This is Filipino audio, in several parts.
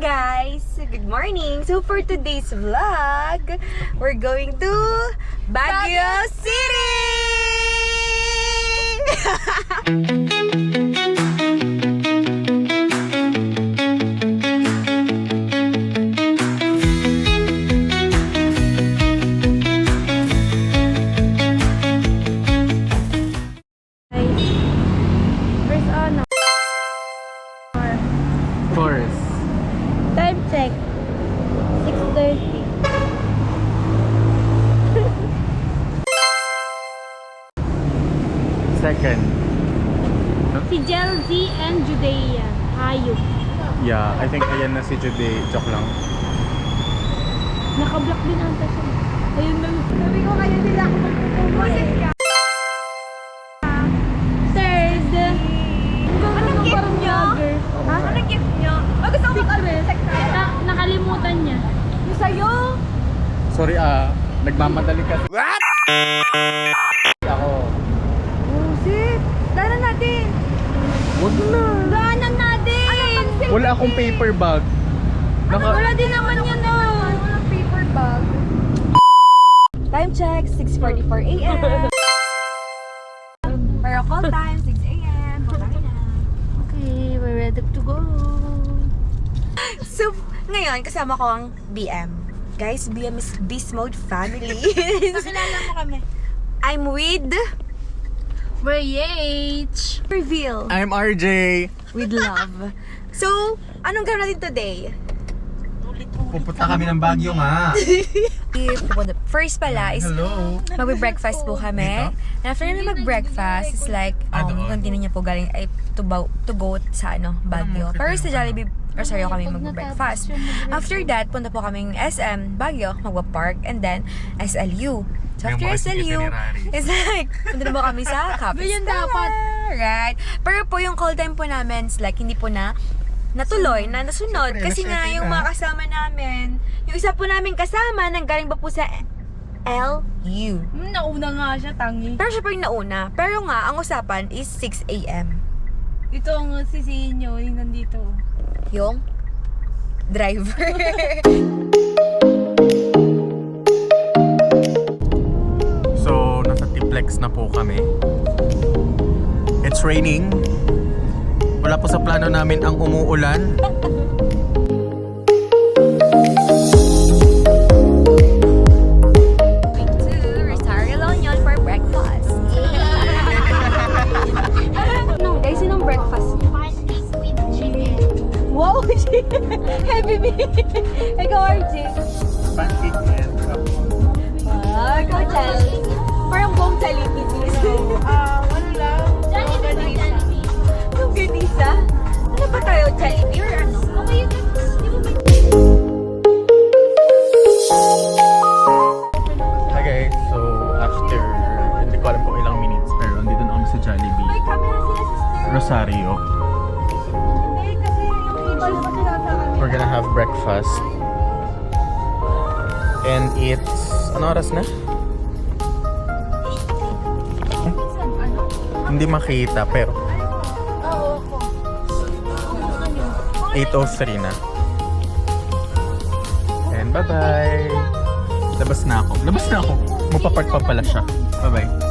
guys! Good morning! So for today's vlog, we're going to Baguio City! First on. Taurus. Time check. 6:30. Second. Si Jel Z and Judea. Hayop. Yeah, I think ayan na si Jude. Joke lang. Naka-block din ata siya. Ayun lang. Sabi ko kayo nila ako magpupumasin ka. Third. Anong gift nyo? Ha? Anong gift nyo? Gusto ko Secret. Nakalimutan niya. yung sa'yo! Sorry nagmamadali kasi. What? Ako. Oh, shit! Daanan natin! Wag na. Daanan natin! Wala akong paper bag. Wala din naman yun walang paper bag. Time check, 6:44 a.m. Pero call time, 6 a.m. Bye na. Okay, we're ready to go. So, ngayon, kasama ko ang BM. Guys, BM is Beast Mode Family. Nakilala mo kami. I'm with We're H. Reveal I'm RJ. with Love. So, anong gawin natin today? Pupunta kami ng Baguio nga. First pala is magbe-breakfast po kami. And after namin mag-breakfast, it's like, continue niya po galing ay to go sa Baguio. Pero sa Jollibee Rosario kami mag-breakfast. After that, punta po kaming SM, Baguio, magpa-park, and then SLU. So after SLU, it's like, punta na po kami sa Cafe Yun Star. dapat. Right? Pero po yung call time po namin, it's like, hindi po na natuloy, na nasunod. Kasi nga, yung mga kasama namin, yung isa po namin kasama, nanggaling pa po sa LU. Nauna nga siya, tangi. Pero siya po yung nauna. Pero nga, ang usapan is 6 a.m. Ito ang sisihin nyo, yung nandito. Yung driver. So, nasa Tiplex na po kami. It's raining. Wala po sa plano namin ang umuulan. Going to Rosario La Union for breakfast. No, guys, yun ang breakfast. Pancake with chicken. Wow, heavy me. Ikaw, RJ. Pancake and Ikaw, Chelsea. Parang buong Jollibee. Ano lang? Jollibee. Yung ganisa? Ano ba tayo? Jollibee or ano? Okay, yun. Hi guys, so after, hindi ko alam kung ilang minutes, pero andito na kami sa Jollibee. May camera sila, sister. Rosario. Hindi, kasi yung iba naman sila sa kami. We're gonna have breakfast. And it's, ano oras na? Hindi makita, pero Oo, ako. 8:03 na. And bye-bye! Labas na ako. Magpapark pa pala siya. Bye-bye.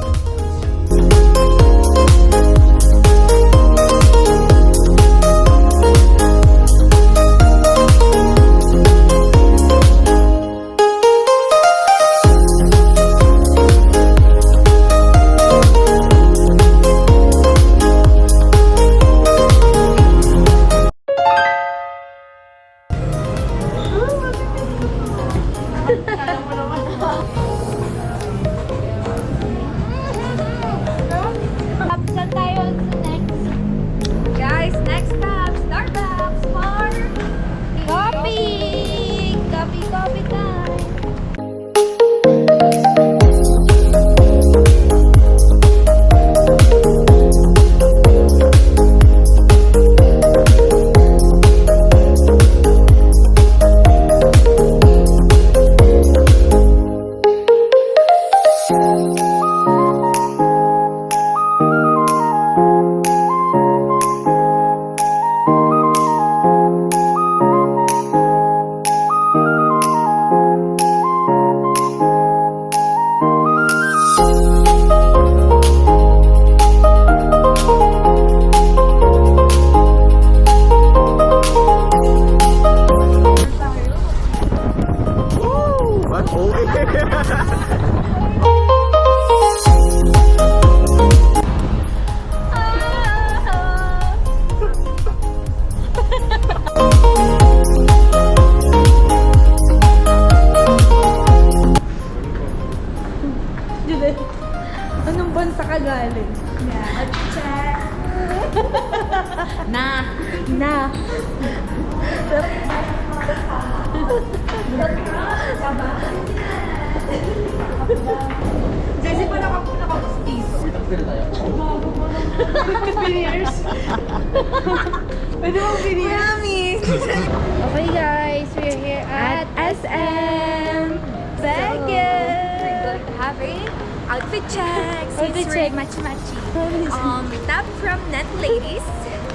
Okay guys, we're here at SM Baguio. We're going to have a outfit check. Outfit Since check. we're matchy-matchy. Top from Net Ladies,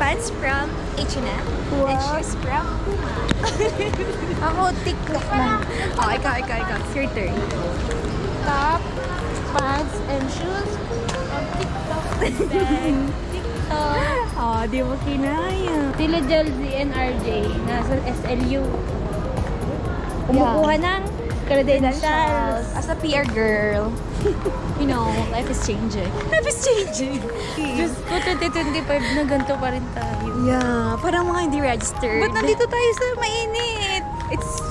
pants from H&M, and What? shoes from Puma. Ako, TikTok lang. Oh, ikaw. It's your turn. Top, pants, and shoes on TikTok. Then, TikTok. Oh, di mo kinaya. Sila Jelzy and RJ, nasa SLU. Kumukuha ng credentials. As a PR girl, you know, life is changing. Life is changing. Diyos ko, 2025 na ganito pa rin tayo. Yeah, parang mga hindi registered. Ba't nandito tayo sa mainit?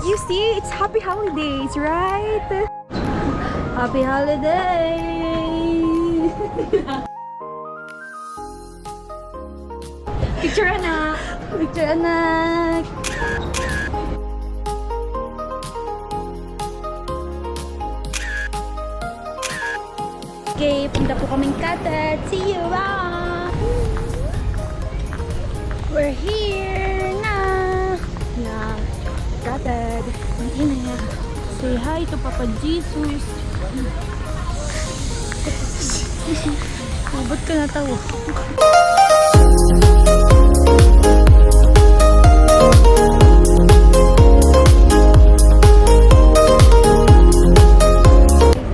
You see, it's happy holidays, right? Happy holiday! Picture anak. Picture anak! Okay, punta po kaming Katad. See you around! We're here na! Yeah, Katad. Ang ina niya. Say hi to Papa Jesus. Oh, ba't ka natawa?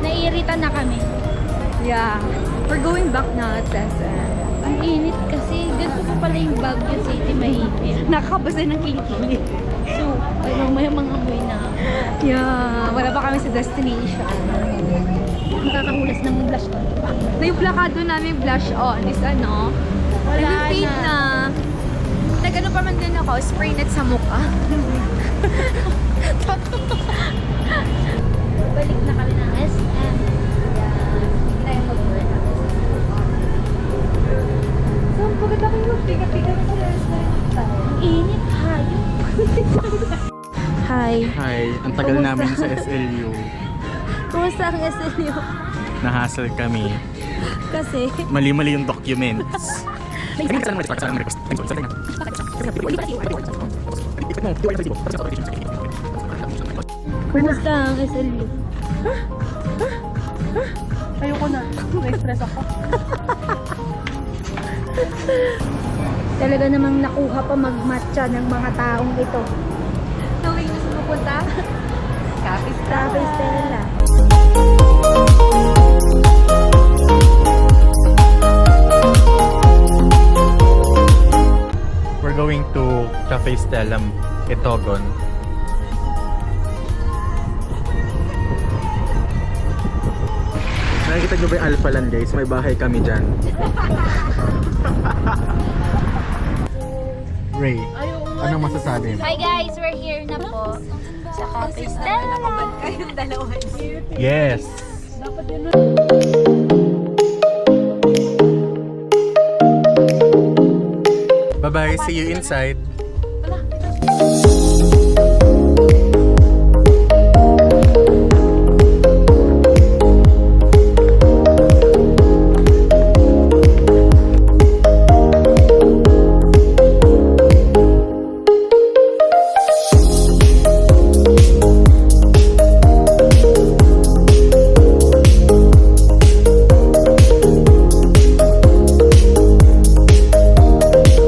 Naiirita na kami. Yeah, we're going back now at SM. Ang init kasi. Ganito pa pala yung Baguio City, mahigpit. Nakakabasa ng kilikili. So, ay mamaya mga amoy na. Yeah, wala pa kami sa destination. Nakakahulas ng blush on. Na yung plakado namin blush on is ano, Wala nag-fade na. na. Nag-ano pa man din ako, spray net sa mukha. Balik na kami ng SM. Yeah. Hindi tayo mag-work. So, pagkat ako yung magpiga-piga na sila Ang init, hayop. Hi. Hi, ang tagal namin sa SLU. Kumusta ang SLU? Nahassle kami. Kasi, Mali-mali yung documents. kumusta ang SLU? Ayoko na. Na-stress ako. Talaga namang nakuha pa magmatcha ng mga taong ito. Knowing na sa pupunta, Cafe Stella. We're going to Cafe Stella Itogon. Nakikita nyo ba yung Alpha Land guys? May bahay kami dyan. Ray, anong masasabi? Hi guys, we're here na po sa Cafe Stella. kayong dalawa. Yes! Bye-bye, see you inside.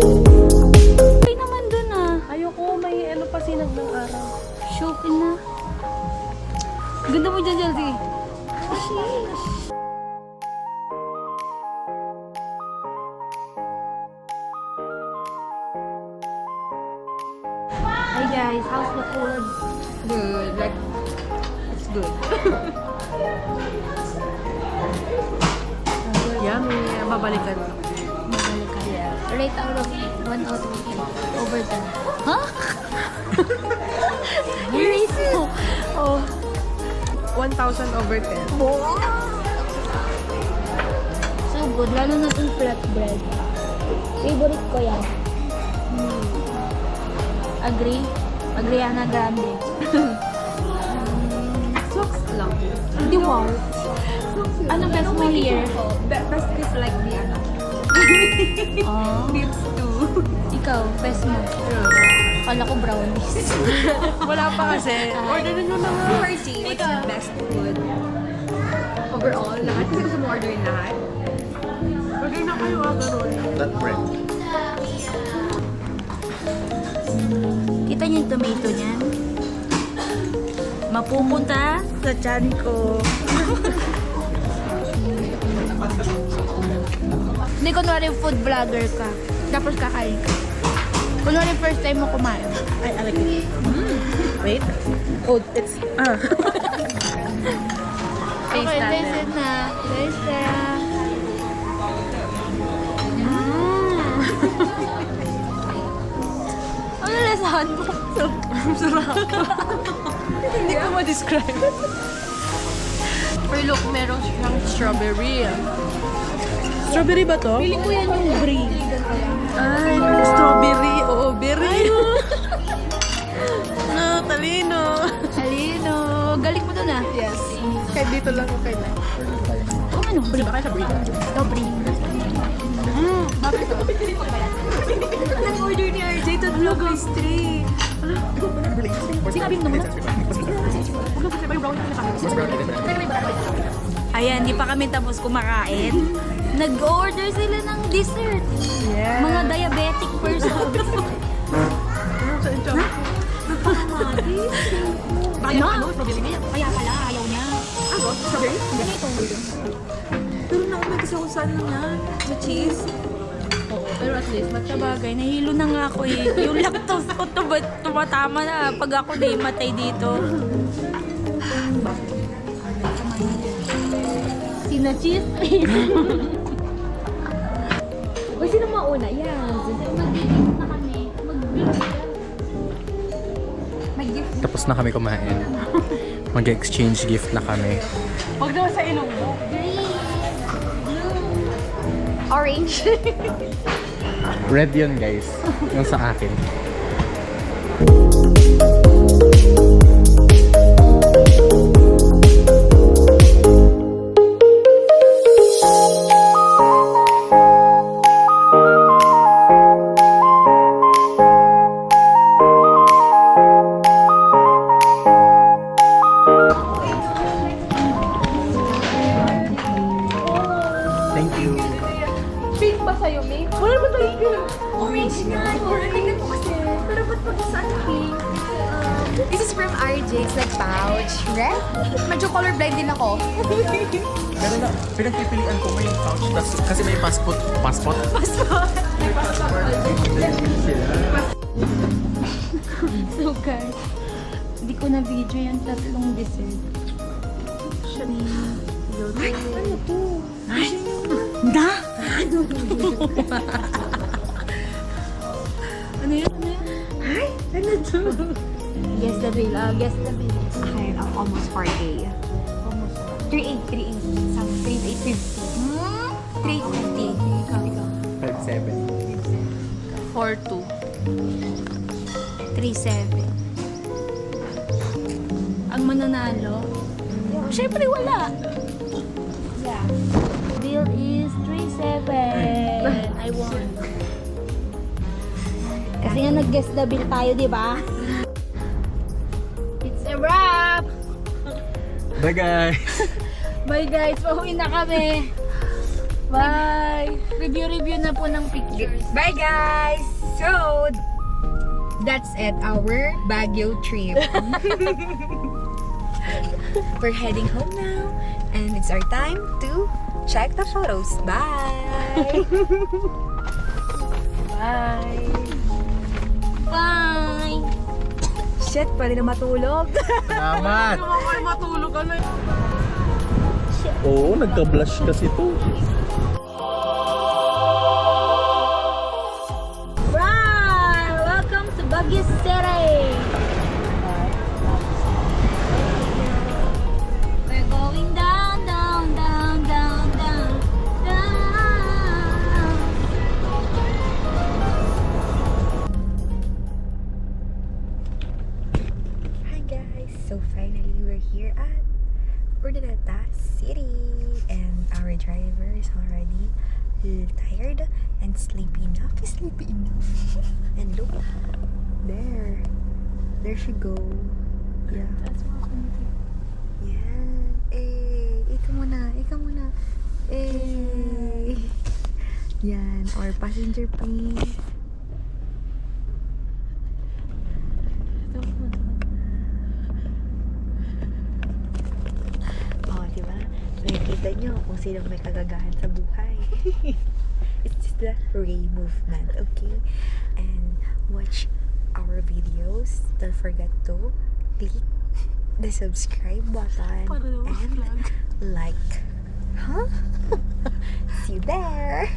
Okay naman dun ah. Ayoko, may ano pa sinag ng araw. Shopping na. Ganda mo dyan, Chelsea. Hi guys, how's the food? Good, like, it's good. Yummy, babalikan. Rate out of 1 out of 10. Over 10. Huh? Rate mo. Oh. 1,000 over 10. So good, lalo na itong flatbread. Favorite ko yan. Agree? Agriana Grande. Socks lang. Hindi wow. Ano best mo here? Best is like the ano. Oh. Lips too. Ikaw, best mo. True. Kala ko brownies. Wala pa kasi. Order na nyo na nga. RJ, what's the best food? Overall, lahat. Kasi gusto mo orderin lahat. Order na kayo ganun. That bread. Kita niyo yung tomato niyan? Mapupunta sa tiyan ko. Hindi, kunwari food vlogger ka. Tapos kakain ka. Kunwari first time mo kumain. Ay, I like it. Wait. Oh, it's... Okay, listen na. Listen. Ano lasahan mo? Hindi ko ma-describe. Pero look, meron siyang strawberry. Strawberry ba to? Feeling ko yan yung brie. Ay, strawberry. Oo, berry. No, talino. Alino. Galing mo dun ah. Yes. Kahit dito lang, okay lang. Kung ano? Bili ba kayo sa brie? Oh, brie. Nag-order ni RJ to vlog pastry. Sinabi mo naman. Ayan, di pa kami tapos kumakain. Nag-order sila ng dessert. Yeah. Mga diabetic person. Ano? Kaya pala, ayaw niya. Ano? Strawberry? Ganito. Pero naumay kasi ako sa ano yan. Sa cheese. Oo, pero at least, Sabagay, nahilo na nga ako eh. Yung lactose ko tumatama na pag ako matay dito. Sina cheese. Uy, sino mauna? Yan. Mag-gift na kami. Mag-gift. Tapos na kami kumain. Mag-exchange gift na kami. Huwag naman sa ilong mo. Orange. Red yun guys. Yung sa akin. Thank you. Pink ba sa'yo, May? Wala naman tayo pink. Orange nga. Tingnan mo kasi. Pero ba't pag saan pink? This is from RJ. It's like pouch. Red? Medyo colorblind din ako. Pero na, pinagpipilian ko may pouch. Kasi may passport. Passport? So guys, hindi ko na video yung tatlong dessert. Ano to? Na? Ano yun? Ano yun? Ay, ano to? Guess the bill. Guess the bill. Okay, almost 4K. Almost. 3.8. Some 3.850. 3.50. Ikaw. 5-7. 4-2. 3-7. Ang mananalo? Siyempre wala. Yeah. Bill is 3-7. I won. Kasi nga nag-guess the bill tayo, di ba? It's a wrap! Bye guys! Bye guys, pauwi na kami. Bye! Review na po ng pictures. Bye guys! So, that's it. Our Baguio trip. We're heading home now. And it's our time to check the photos. Bye! Bye! Bye! Shit, pwede na matulog. Salamat! Naman kayo matulog ka na. Oo, nagka-blush kasi to. Right! Welcome to Baguio City! We're going down, down, down, down, down, down. Hi guys! So finally, we're here at Urdaneta City. And our driver is already tired and sleepy enough. And look, There. There she go. Yeah. That's mga committee. Yan. Eh, ikaw muna. Ikaw muna. Eh. Yan. Or passenger please. Oh, di ba? Nakikita nyo kung sino may kagagahan sa buhay. It's just the ray movement, okay? And watch our videos. Don't forget to click the subscribe button and like. Huh? See you there!